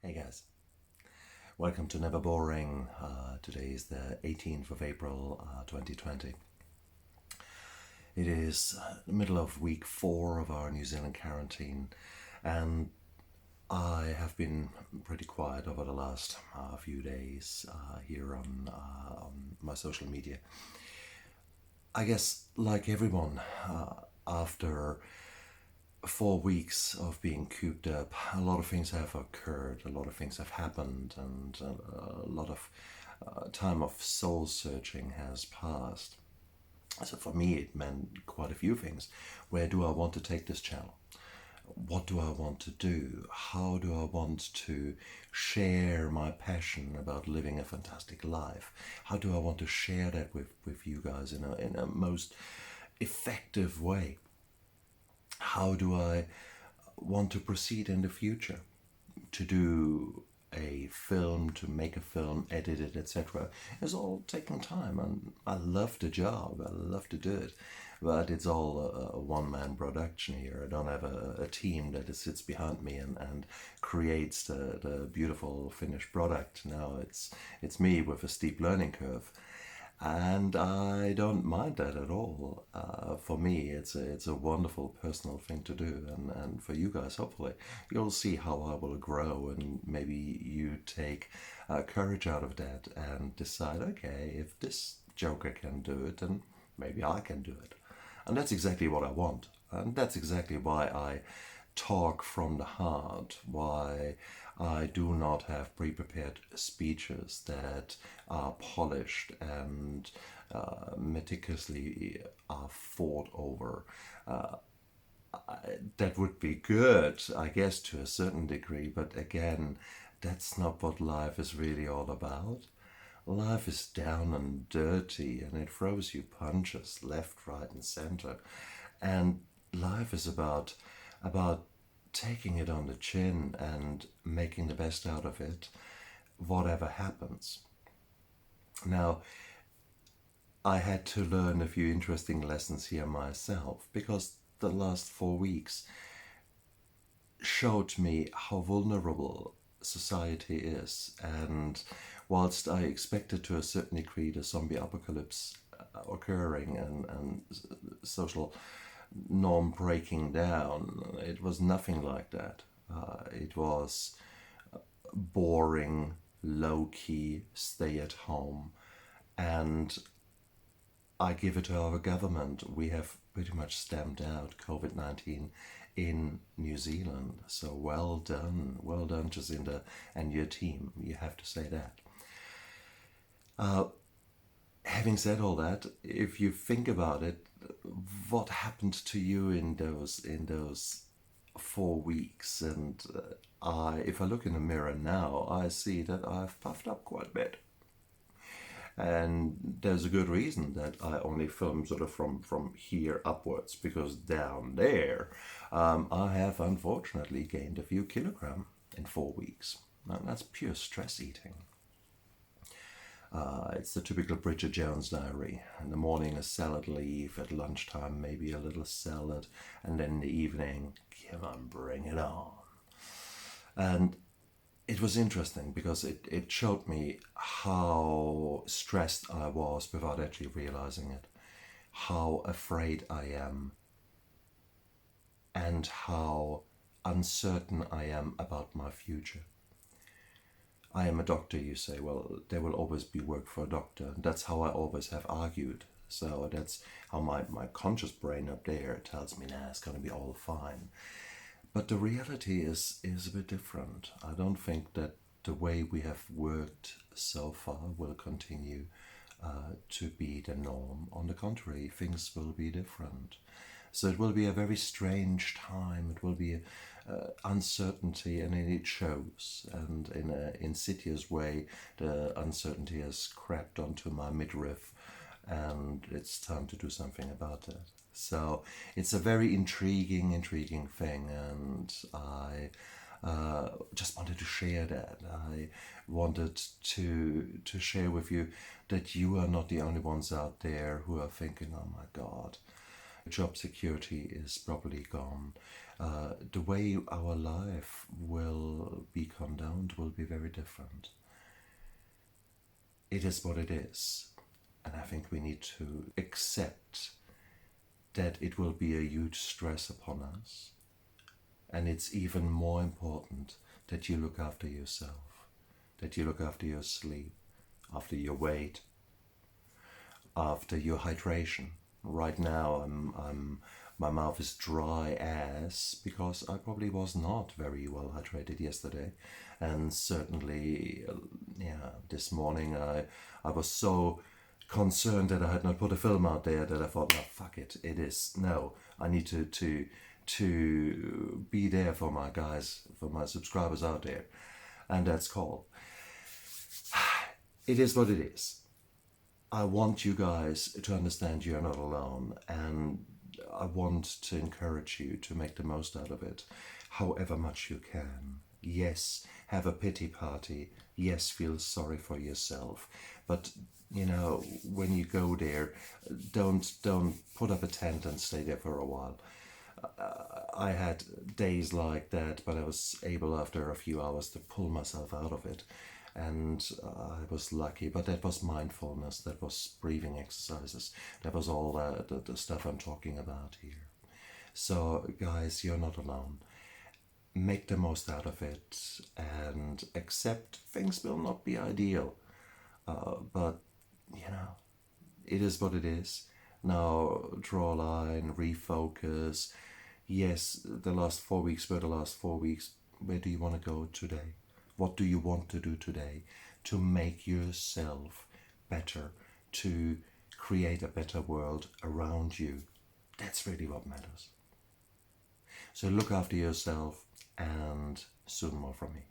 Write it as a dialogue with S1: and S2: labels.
S1: Hey guys, welcome to Never Boring. Today is the 18th of April 2020. It is the middle of week 4 of our New Zealand quarantine, and I have been pretty quiet over the last few days here on my social media. I guess, like everyone, after 4 weeks of being cooped up, a lot of things have occurred, a lot of things have happened, and a lot of time of soul searching has passed. So for me, it meant quite a few things. Where do I want to take this channel? What do I want to do? How do I want to share my passion about living a fantastic life? How do I want to share that with you guys in a most effective way? How do I want to proceed in the future? To do a film, to make a film, edit it, etc. It's all taking time, and I love the job. I love to do it, but it's all a one-man production here. I don't have a team that sits behind me and creates the beautiful finished product. Now it's me with a steep learning curve, and I don't mind that at all. For me, it's a wonderful personal thing to do, and for you guys, hopefully, you'll see how I will grow, and maybe you take courage out of that and decide, okay, if this Joker can do it, then maybe I can do it, and that's exactly what I want, and that's exactly why I talk from the heart, why I do not have pre prepared speeches that are polished and meticulously are thought over. That would be good, I guess, to a certain degree, but again, that's not what life is really all about. Life is down and dirty, and it throws you punches left, right, and center. And life is about taking it on the chin and making the best out of it, whatever happens. Now, I had to learn a few interesting lessons here myself because the last 4 weeks showed me how vulnerable society is. And whilst I expected to a certain degree the zombie apocalypse occurring and social norm breaking down, it was nothing like that. It was boring, low key, stay at home. And I give it to our government. We have pretty much stamped out COVID 19 in New Zealand. So well done, Jacinda and your team. You have to say that. Having said all that, if you think about it, what happened to you in those 4 weeks? And if I look in the mirror now, I see that I've puffed up quite a bit. And there's a good reason that I only film sort of from here upwards, because down there I have unfortunately gained a few kilograms in 4 weeks. Now, that's pure stress eating. It's the typical Bridget Jones diary. In the morning, a salad leaf. At lunchtime, maybe a little salad. And then in the evening, come on, bring it on. And it was interesting because it showed me how stressed I was without actually realizing it, how afraid I am, and how uncertain I am about my future. I am a doctor, you say. Well, there will always be work for a doctor. That's how I always have argued. So that's how my conscious brain up there tells me, nah, it's going to be all fine. But the reality is a bit different. I don't think that the way we have worked so far will continue to be the norm. On the contrary, things will be different. So it will be a very strange time. It will be uncertainty, and it shows. And in an insidious way, the uncertainty has crept onto my midriff, and it's time to do something about it. So it's a very intriguing thing, and I just wanted to share that. I wanted to share with you that you are not the only ones out there who are thinking, "Oh my God, Job security is probably gone. The way our life will be condoned will be very different. It is what it is. And I think we need to accept that it will be a huge stress upon us. And it's even more important that you look after yourself, that you look after your sleep, after your weight, after your hydration. Right now, my mouth is dry as because I probably was not very well hydrated yesterday, and certainly, this morning I was so concerned that I had not put a film out there that I thought, no, fuck it, it is no. I need to be there for my guys, for my subscribers out there, and that's called. It is what it is. I want you guys to understand you're not alone, and I want to encourage you to make the most out of it, however much you can. Yes, have a pity party. Yes, feel sorry for yourself. But when you go there, don't put up a tent and stay there for a while. I had days like that, but I was able after a few hours to pull myself out of it. And I was lucky, but that was mindfulness, that was breathing exercises, that was all the stuff I'm talking about here. So, guys, you're not alone. Make the most out of it and accept things will not be ideal. But, it is what it is. Now, draw a line, refocus. Yes, the last 4 weeks were the last 4 weeks. Where do you want to go today? What do you want to do today to make yourself better, to create a better world around you? That's really what matters. So look after yourself, and soon more from me.